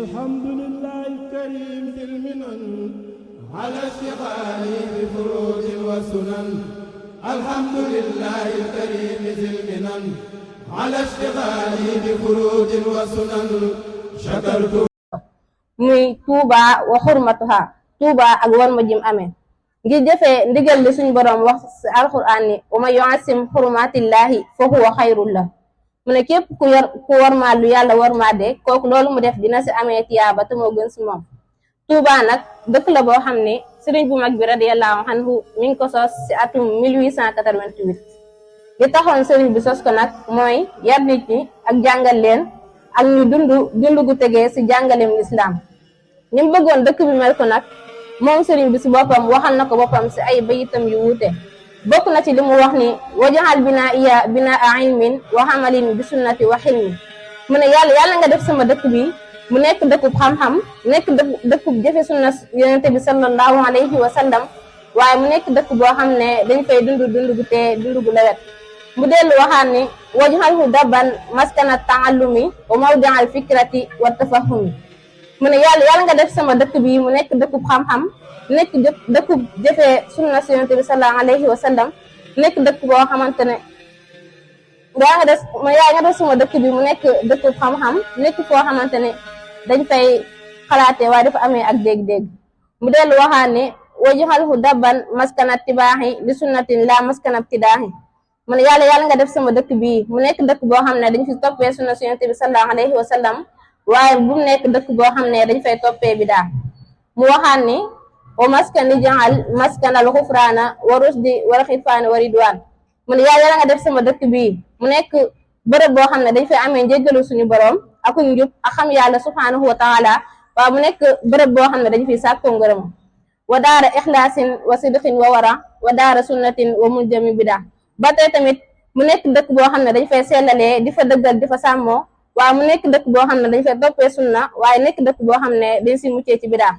الحمد لله الكريم ذي المنن على اشتغالي بفروض وسنن الحمد لله الكريم ذي المنن على اشتغالي بفروض وسنن شكرت muy Touba wa xurmatuha Touba ak war ma jim amee ngir defee ndigal li suñ boroom wax ci alxuraan ni wa man yu'azzim xurumatillahi fa huwa xayrun la mu ne képp ku warmaa lu yàlla warmaa de kooku loolu mu def dina ci amee tiyaaba te moo gën ci moom. Touba nag dëkk la boo xam ne sëriñ bu mag bi radiyallahu anhu mi ngi ko sos ci atum 1888 li taxoon sëriñ bi sos ko nag mooy yar nit ñi ak jàngal leen ak ñu dund gu tegee ci jàngaleem lislaam ni mu bëggoon dëkk bi mel ko nag moom sëriñ bi ci boppam waxal na ko boppam ci ay bayitam yu wuute bokk na ci li mu wax ni wajaxal binaa ilmin wa amalin bi sunnati wa xilmi mu ne yàlla nga def sama dëkk bi mu nekk dëkkub xam-xam nekk dëkkub jëfe sunna yonente bi sallallahu alayhi wa sallam waaye mu nekk dëkk boo xam ne dañ fay dund gu tee dund gu lewet mu dellu waxaan ni wajaxalhu dabban maskana taallumi wa mawdial fikrati wa tafahumi mu ne yàlla nga def sama dëkk bi mu nekk dëkkub xam-xam nekk dëkkub jëfee sunna si yonent bi sallallahu alayhi wa sallam nekk dëkk boo xamante ne yaa nga def sama dëkk bi mu nekk dëkkub xam-xam nekk foo xamante ne dañ fay xalaatee waaye dafa amee ak dégg-dégg mu dellu waxaan ni wajaxalhu dabban maskana tibaahi li sunnatin la maskana ibtidaahi mu ne yàlla nga def sama dëkk bi mu nekk dëkk boo xam ne dañ fi toppee sunna si yonent bi sallallahu alayhi wa sallam waaye bu mu nekk dëkk boo xam ne dañ fay toppee bidaa mu waxaan ni wa maskan li jaxal maskanal xufraana wa rusdi wal xifaani wa ridwaan mu ne yàlla nga def sama dëkk bii mu nekk bërëb boo xam ne dañ fay amee njéggalu suñu borom ak njub ak xam yàlla subhaanahu wa taala waaye mu nekk bërëb boo xam ne dañ fiy sàkkoo ngërëm wa daara ixlaasin wa sidqin wa wara wa daara sunnatin wa muljami bidaa ba tey tamit mu nekk dëkk boo xam ne dañ fay sellalee di fa dëggal di fa sàmmoo waaye mu nekk dëkk boo xam ne dañ fay toppee sunna waaye nekk dëkk boo xam ne dañ si muccee ci bidaa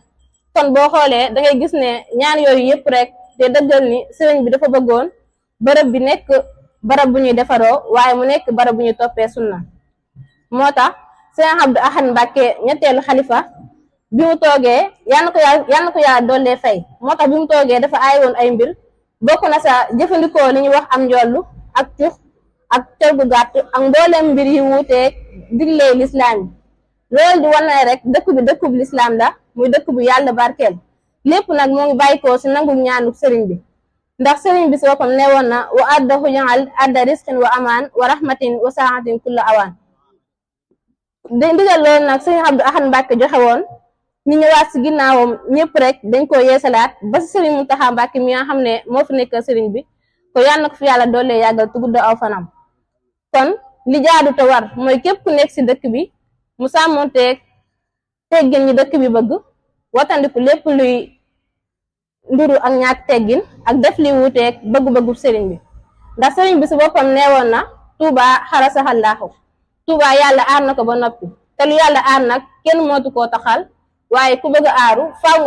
kon boo xoolee da ngay gis ne ñaan yooyu yëpp rek te dëggal ni sëriñ bi dafa bëggoon bërëb bi nekk barab bu ñuy defaroo waaye mu nekk barab bu ñuy toppee sunna moo tax Sëriñ Abdou Ahad Mbàkke ñetteelu xalifa bi mu toogee yal na ko yàlla dollee fay moo tax bi mu toogee dafa aay woon ay mbir bokk na sa jëfandikoo li ñuy wax am njollu ak tux ak col gu gàtt ak mboolem mbir yi wuuteeg diglee lislaam yi loolu di wane rek dëkk bi dëkkub lislaam la muy dëkk bu yàlla barkeel lépp nag moo ngi bàyyikoo si nangu ñaanu sëriñ bi ndax sëriñ bi si boppam ne woon na wa adda xujaal adda risqin wa amaan wa rahmatin wa saatin kulla awaan ndigal loolu nag sëriñ Abdou Ahad Mbàkke joxe woon ñu ñëwaat si ginnaawam ñëpp rek dañ ko yeesalaat ba si sëriñ Muntaxa Mbàkke mi nga xam ne moo fi nekk sëriñ bi ko yàlla na ko fi yàlla doole yàggal tu gudd aw fanam kon li jaadu te war mooy képp ku nekk si dëkk bi mu sàmmonteeg teggin ñi dëkk bi bëgg watandiku lépp luy nduru ak ñaak teggin ak def li wuuteeg bëgg-bëggu sëriñ bi ndax sëriñ bi si boppam neewoon na Touba xarasaxallaahu Touba yàlla aar na ko ba noppi te lu yàlla aar nag kenn mootu koo taxal waaye ku bëgg a aaru faaw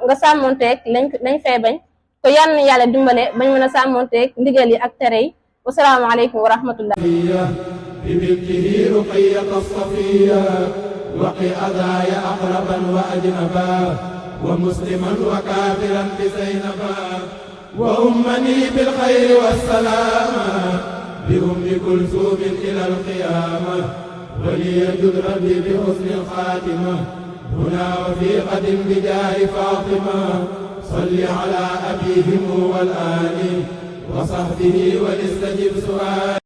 nga sàmmonteeg lañ fay bañ ko yal na yàlla dimbale bañ mën a sàmmonteeg ndigal yi ak tere yi wasalaamu aleykum wa rahmatullah بملكه رقية الصفية وقي أذايا أقربا وأجنبا ومسلما وكافرا بزينبا وأمني بالخير والسلام بأم كلثوم إلى القيامة وليجد ربي بحسن الخاتمة هنا وفي قد بجاه فاطمة صل على أبيهم والآل وصحبه ولستجب سؤالي